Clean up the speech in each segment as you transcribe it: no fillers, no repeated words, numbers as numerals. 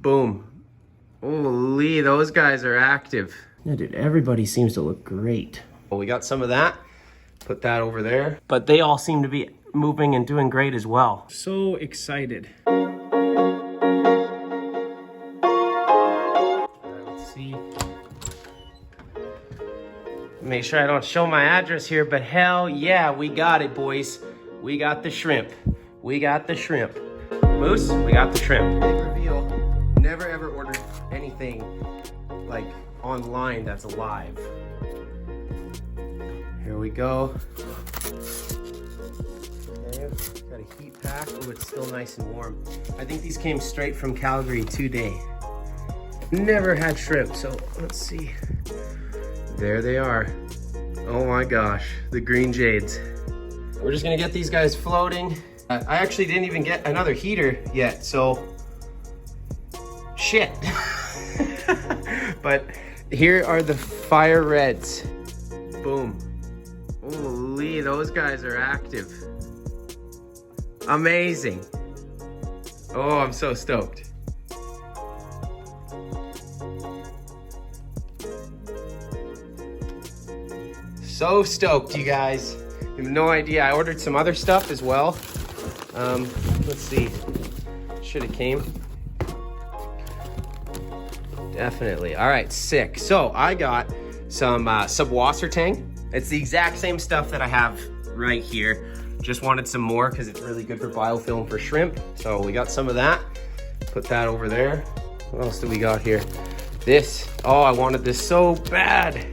Boom. Holy, those guys are active. Yeah, dude, everybody seems to look great. Well, we got some of that. Put that over there. But they all seem to be moving and doing great as well. So excited. Let's see. Make sure I don't show my address here, but hell yeah, we got it, boys. We got the shrimp. We got the shrimp. Moose, we got the shrimp. Big reveal. Never ever ordered anything like online that's alive. Here we go. Okay, got a heat pack. Oh, it's still nice and warm. I think these came straight from Calgary today. Never had shrimp, so let's see. There they are. Oh my gosh, the green jades. We're just gonna get these guys floating. I actually didn't even get another heater yet, so shit. But here are the fire reds. Boom. Holy, those guys are active. Amazing. Oh, I'm so stoked. So stoked, you guys. You have no idea. I ordered some other stuff as well. Let's see. Should have came. Definitely. All right, sick. So I got some subwasser tang. It's the exact same stuff that I have right here. Just wanted some more because it's really good for biofilm for shrimp. So we got some of that. Put that over there. What else do we got here? This. Oh, I wanted this so bad.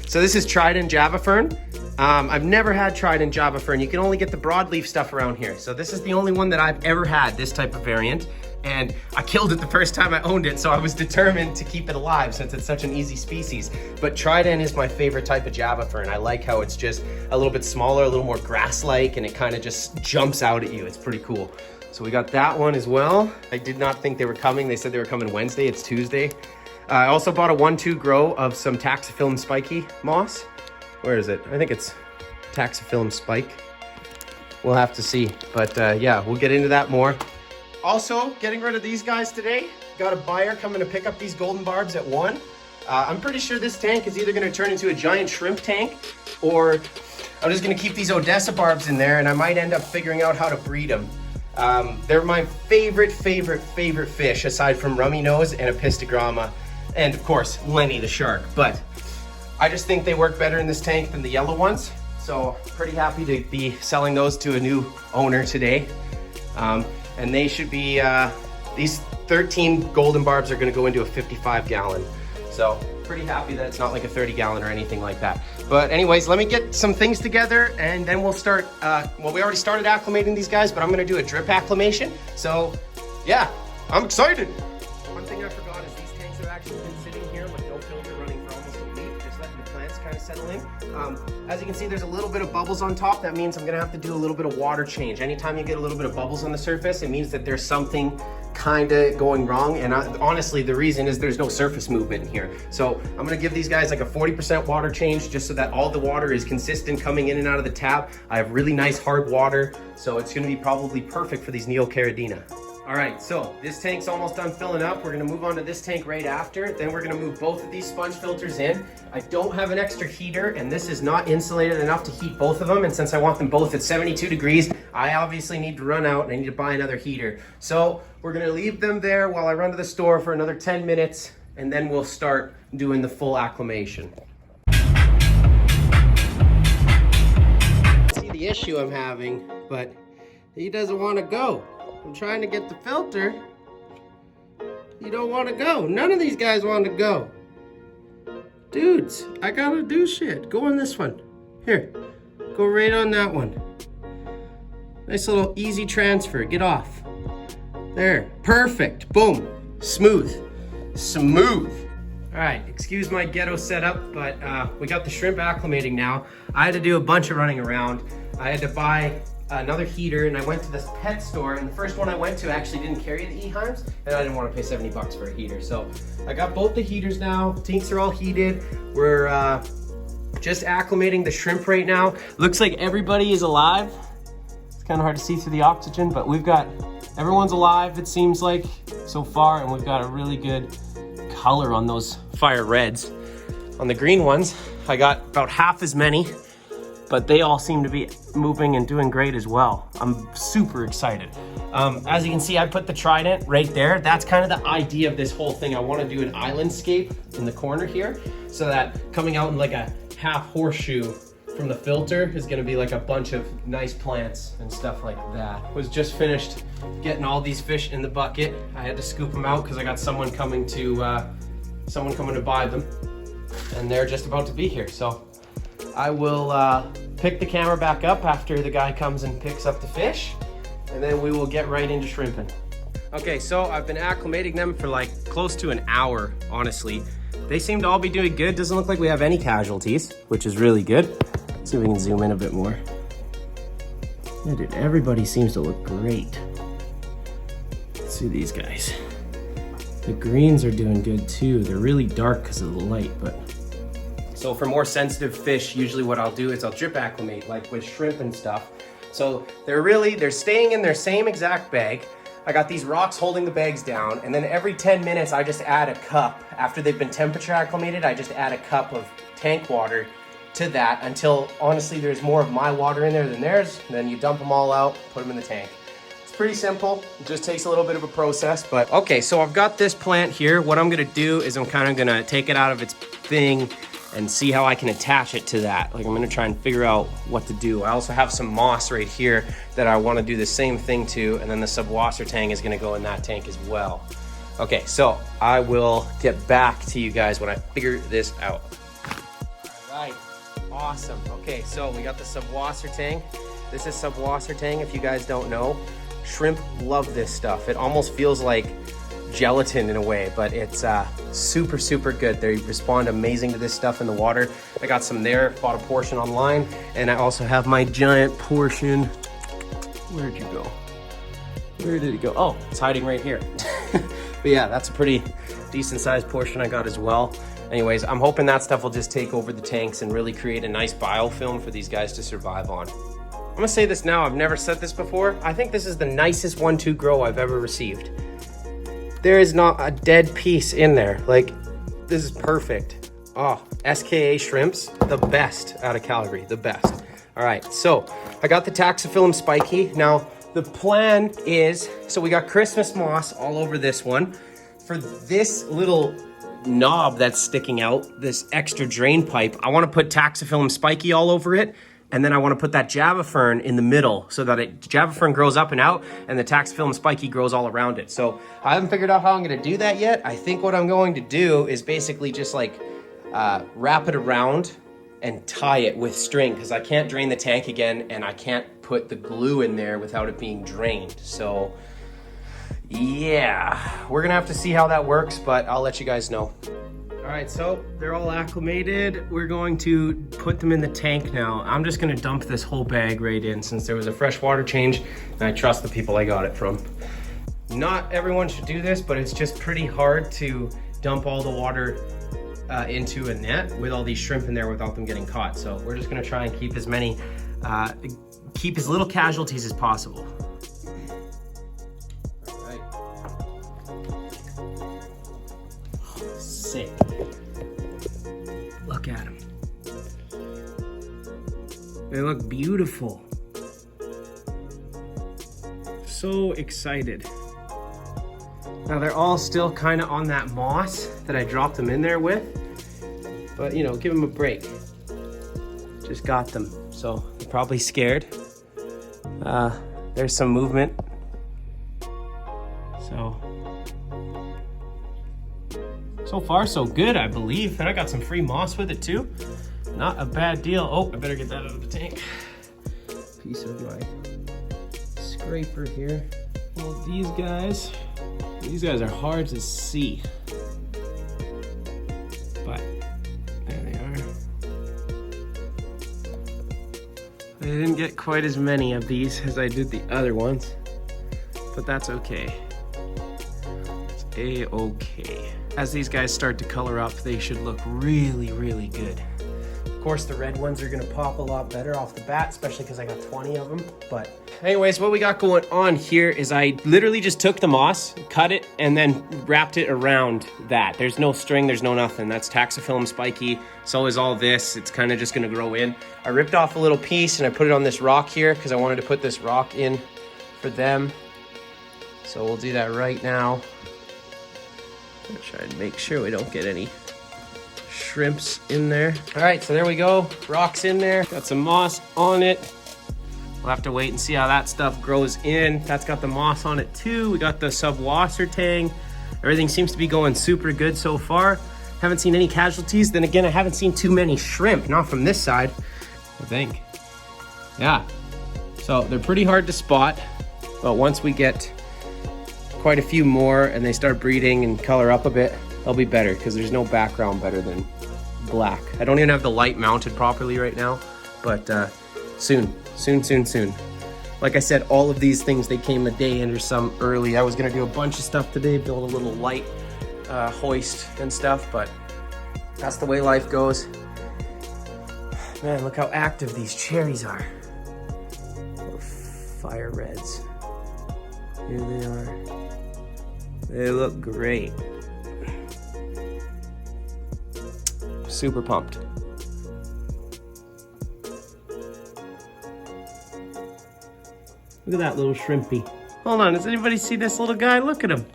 So this is Trident Java Fern. I've never had Trident Java Fern. You can only get the broadleaf stuff around here. So this is the only one that I've ever had, this type of variant. And I killed it the first time I owned it, so I was determined to keep it alive since it's such an easy species. But Trident is my favorite type of Java Fern. I like how it's just a little bit smaller, a little more grass-like, and it kind of just jumps out at you. It's pretty cool. So we got that one as well. I did not think they were coming. They said they were coming Wednesday. It's Tuesday. I also bought a 1-2 grow of some Taxiphyllum spiky moss. Where is it? I think it's Taxiphyllum spike. We'll have to see. But yeah, we'll get into that more. Also, getting rid of these guys today. Got a buyer coming to pick up these golden barbs at 1. I'm pretty sure this tank is either going to turn into a giant shrimp tank, or I'm just going to keep these Odessa barbs in there, and I might end up figuring out how to breed them. They're my favorite fish, aside from rummy nose and Epistogramma, and of course, Lenny the shark. But I just think they work better in this tank than the yellow ones. So pretty happy to be selling those to a new owner today. And they should be, these 13 golden barbs are gonna go into a 55 gallon. So pretty happy that it's not like a 30 gallon or anything like that. But anyways, let me get some things together and then we'll start, well, we already started acclimating these guys, but I'm gonna do a drip acclimation. So yeah, I'm excited. One thing I forgot is these tanks have actually been sitting here with no filter running for almost a week, just letting the plants kind of settle in. As you can see, there's a little bit of bubbles on top. That means I'm gonna have to do a little bit of water change. Anytime you get a little bit of bubbles on the surface, it means that there's something kind of going wrong. And honestly, the reason is there's no surface movement in here. So I'm gonna give these guys like a 40% water change just so that all the water is consistent coming in and out of the tap. I have really nice hard water, so it's gonna be probably perfect for these Neocaridina. All right, so this tank's almost done filling up. We're gonna move on to this tank right after. Then we're gonna move both of these sponge filters in. I don't have an extra heater, and this is not insulated enough to heat both of them. And since I want them both at 72 degrees, I obviously need to run out and I need to buy another heater. So we're gonna leave them there while I run to the store for another 10 minutes, and then we'll start doing the full acclimation. See the issue I'm having, but he doesn't wanna go. I'm trying to get the filter. You don't want to go. None of these guys want to go. Dudes, I gotta do shit. Go on this one. Here, go right on that one. Nice little easy transfer. Get off. There, perfect. Boom, smooth, smooth. All right, excuse my ghetto setup, but we got the shrimp acclimating now. I had to do a bunch of running around. I had to buy another heater, and I went to this pet store, and the first one I went to actually didn't carry the E-Hives, and I didn't want to pay 70 bucks for a heater. So I got both the heaters now. Tanks are all heated. We're just acclimating the shrimp right now. Looks like everybody is alive. It's kind of hard to see through the oxygen, but we've got everyone's alive, it seems like, so far, and we've got a really good color on those fire reds. On the green ones, I got about half as many, but they all seem to be moving and doing great as well. I'm super excited. As you can see, I put the trident right there. That's kind of the idea of this whole thing. I want to do an island scape in the corner here, so that coming out in like a half horseshoe from the filter is gonna be like a bunch of nice plants and stuff like that. Was just finished getting all these fish in the bucket. I had to scoop them out because I got someone coming to buy them, and they're just about to be here. So I will pick the camera back up after the guy comes and picks up the fish, and then we will get right into shrimping. Okay, so I've been acclimating them for like close to an hour, honestly. They seem to all be doing good. Doesn't look like we have any casualties, which is really good. Let's see if we can zoom in a bit more. Yeah, dude, everybody seems to look great. Let's see these guys. The greens are doing good too. They're really dark because of the light, but. So for more sensitive fish, usually what I'll do is I'll drip acclimate, like with shrimp and stuff. So they're staying in their same exact bag. I got these rocks holding the bags down, and then every 10 minutes I just add a cup. After they've been temperature acclimated, I just add a cup of tank water to that until honestly there's more of my water in there than theirs. And then you dump them all out, put them in the tank. It's pretty simple. It just takes a little bit of a process, but okay, so I've got this plant here. What I'm gonna do is I'm kind of gonna take it out of its thing and see how I can attach it to that. Like I'm gonna try and figure out what to do. I also have some moss right here that I wanna do the same thing to, and then the subwasser tang is gonna go in that tank as well. Okay, so I will get back to you guys when I figure this out. All right, awesome. Okay, so we got the subwasser tang. This is subwasser tang, if you guys don't know. Shrimp love this stuff. It almost feels like gelatin in a way, but it's super, super good. They respond amazing to this stuff in the water. I got some there, bought a portion online, and I also have my giant portion. Where'd you go? Where did it go? Oh, it's hiding right here. But yeah, that's a pretty decent sized portion I got as well. Anyways, I'm hoping that stuff will just take over the tanks and really create a nice biofilm for these guys to survive on. I'm gonna say this now, I've never said this before. I think this is the nicest 1-2 grow I've ever received. There is not a dead piece in there. Like, this is perfect. Oh, SKA shrimps, the best out of Calgary, the best. All right, so I got the Taxiphyllum spiky. Now, the plan is, so we got Christmas moss all over this one. For this little knob that's sticking out, this extra drain pipe, I wanna put Taxiphyllum spiky all over it. And then I want to put that Java fern in the middle so that Java fern grows up and out and the Taxiphyllum spiky grows all around it. So I haven't figured out how I'm going to do that yet. I think what I'm going to do is basically just like wrap it around and tie it with string, because I can't drain the tank again and I can't put the glue in there without it being drained. So yeah, we're going to have to see how that works, but I'll let you guys know. All right, so they're all acclimated. We're going to put them in the tank now. I'm just gonna dump this whole bag right in since there was a fresh water change, and I trust the people I got it from. Not everyone should do this, but it's just pretty hard to dump all the water into a net with all these shrimp in there without them getting caught. So we're just gonna try and keep as little casualties as possible. All right. Sick. Look at them. They look beautiful. So excited. Now they're all still kind of on that moss that I dropped them in there with, but you know, give them a break. Just got them, so they're probably scared. There's some movement. So far so good, I believe. And I got some free moss with it too. Not a bad deal. Oh, I better get that out of the tank. Piece of my scraper here. Well, these guys are hard to see. But there they are. I didn't get quite as many of these as I did the other ones, but that's okay. It's a-okay. As these guys start to color up, they should look really, really good. Of course, the red ones are gonna pop a lot better off the bat, especially because I got 20 of them. But anyways, what we got going on here is I literally just took the moss, cut it, and then wrapped it around that. There's no string, there's no nothing. That's Taxifilm spiky. So is all this. It's kind of just gonna grow in. I ripped off a little piece and I put it on this rock here because I wanted to put this rock in for them. So we'll do that right now. I'm gonna try and make sure we don't get any shrimps in there. All right, so there we go. Rocks in there. Got some moss on it. We'll have to wait and see how that stuff grows in. That's got the moss on it too. We got the sub-wasser tang. Everything seems to be going super good so far. Haven't seen any casualties. Then again, I haven't seen too many shrimp, not from this side, I think. Yeah, so they're pretty hard to spot, but once we get quite a few more and they start breeding and color up a bit, they'll be better because there's no background better than black. I don't even have the light mounted properly right now, but soon. Like I said, all of these things, they came a day in or some early. I was gonna do a bunch of stuff today, build a little light hoist and stuff, but that's the way life goes. Man, look how active these cherries are. Little fire reds. Here they are. They look great. Super pumped. Look at that little shrimpy. Hold on, does anybody see this little guy? Look at him.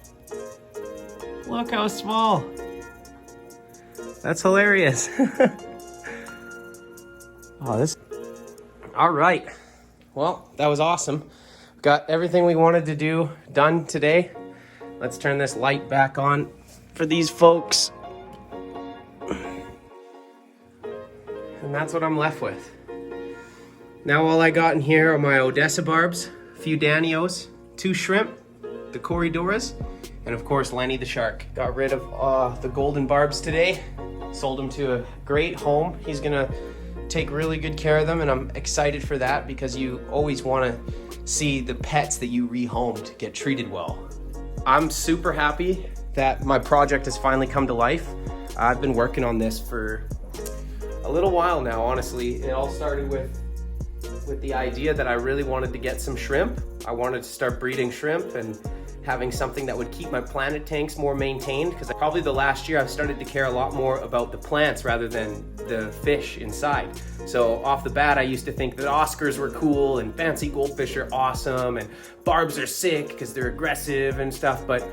Look how small. That's hilarious. Oh, this. All right. Well, that was awesome. Got everything we wanted to do done today. Let's turn this light back on for these folks. And that's what I'm left with. Now all I got in here are my Odessa barbs, a few Danios, 2 shrimp, the Corridoras, and of course Lenny the shark. Got rid of the golden barbs today. Sold him to a great home. He's gonna take really good care of them, and I'm excited for that because you always wanna see the pets that you rehomed get treated well. I'm super happy that my project has finally come to life. I've been working on this for a little while now, honestly. It all started with the idea that I really wanted to get some shrimp. I wanted to start breeding shrimp and having something that would keep my planet tanks more maintained, because probably the last year I've started to care a lot more about the plants rather than the fish inside. So off the bat, I used to think that Oscars were cool and fancy goldfish are awesome and barbs are sick because they're aggressive and stuff, but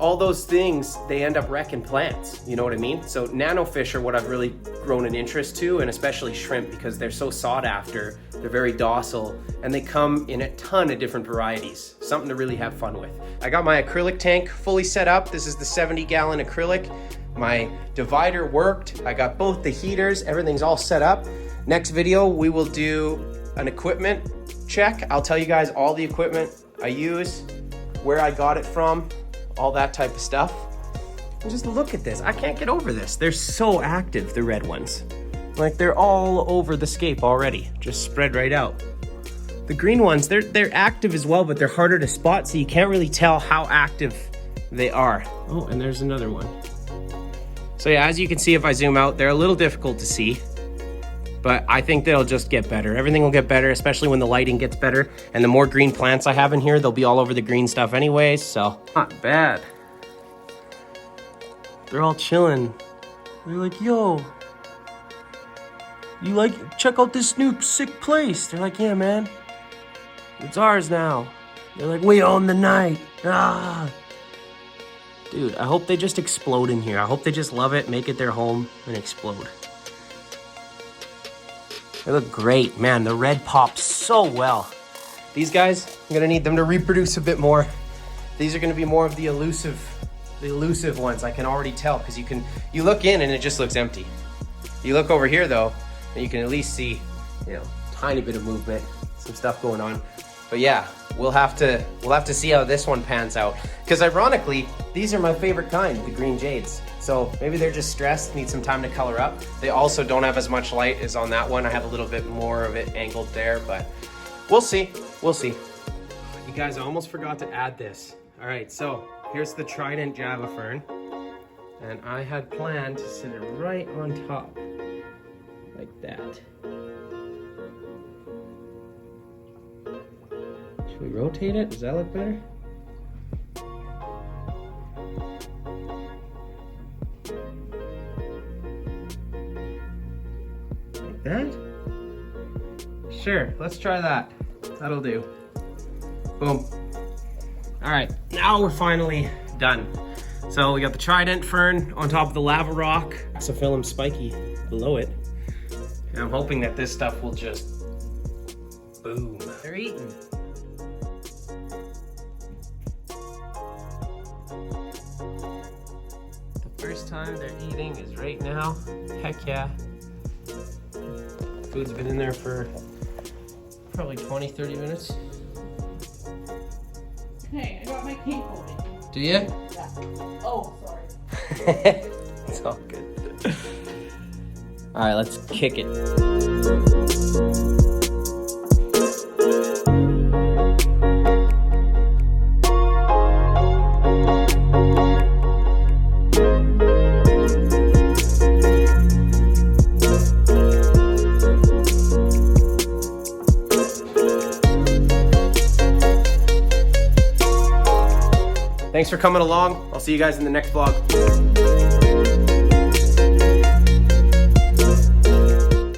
all those things, they end up wrecking plants, you know what I mean? So nanofish are what I've really grown an interest to, and especially shrimp because they're so sought after, they're very docile, and they come in a ton of different varieties, something to really have fun with. I got my acrylic tank fully set up. This is the 70-gallon acrylic. My divider worked. I got both the heaters, everything's all set up. Next video, we will do an equipment check. I'll tell you guys all the equipment I use, where I got it from, all that type of stuff. And just look at this. I can't get over this. They're so active, the red ones. Like they're all over the scape already, just spread right out. The green ones, they're active as well, but they're harder to spot, so you can't really tell how active they are. Oh, and there's another one. So yeah, as you can see, if I zoom out, they're a little difficult to see, but I think they'll just get better. Everything will get better, especially when the lighting gets better. And the more green plants I have in here, they'll be all over the green stuff anyways, so not bad. They're all chilling. They're like, yo, you like, check out this new sick place. They're like, yeah, man, it's ours now. They're like, we own the night. Ah. Dude, I hope they just explode in here. I hope they just love it, make it their home, and explode. They look great. Man, the red pops so well. These guys, I'm gonna need them to reproduce a bit more. These are gonna be more of the elusive ones. I can already tell, because you look in and it just looks empty. You look over here though, and you can at least see, you know, tiny bit of movement, some stuff going on. But yeah, we'll have to see how this one pans out. Because ironically, these are my favorite kind, the green jades. So maybe they're just stressed, need some time to color up. They also don't have as much light as on that one. I have a little bit more of it angled there, but we'll see, we'll see. You guys, I almost forgot to add this. All right, so here's the Trident Java Fern. And I had planned to sit it right on top, like that. Should we rotate it? Does that look better? Like that? Sure, let's try that. That'll do. Boom. All right, now we're finally done. So we got the trident fern on top of the lava rock. Sapphilum spiky below it. And I'm hoping that this stuff will just boom. They're eating. The first time they're eating is right now. Heck yeah. Food's been in there for probably 20, 30 minutes. Hey, I got my cake holding. Do you? Yeah. Oh, sorry. It's all good. All right, let's kick it. Thanks for coming along. I'll see you guys in the next vlog.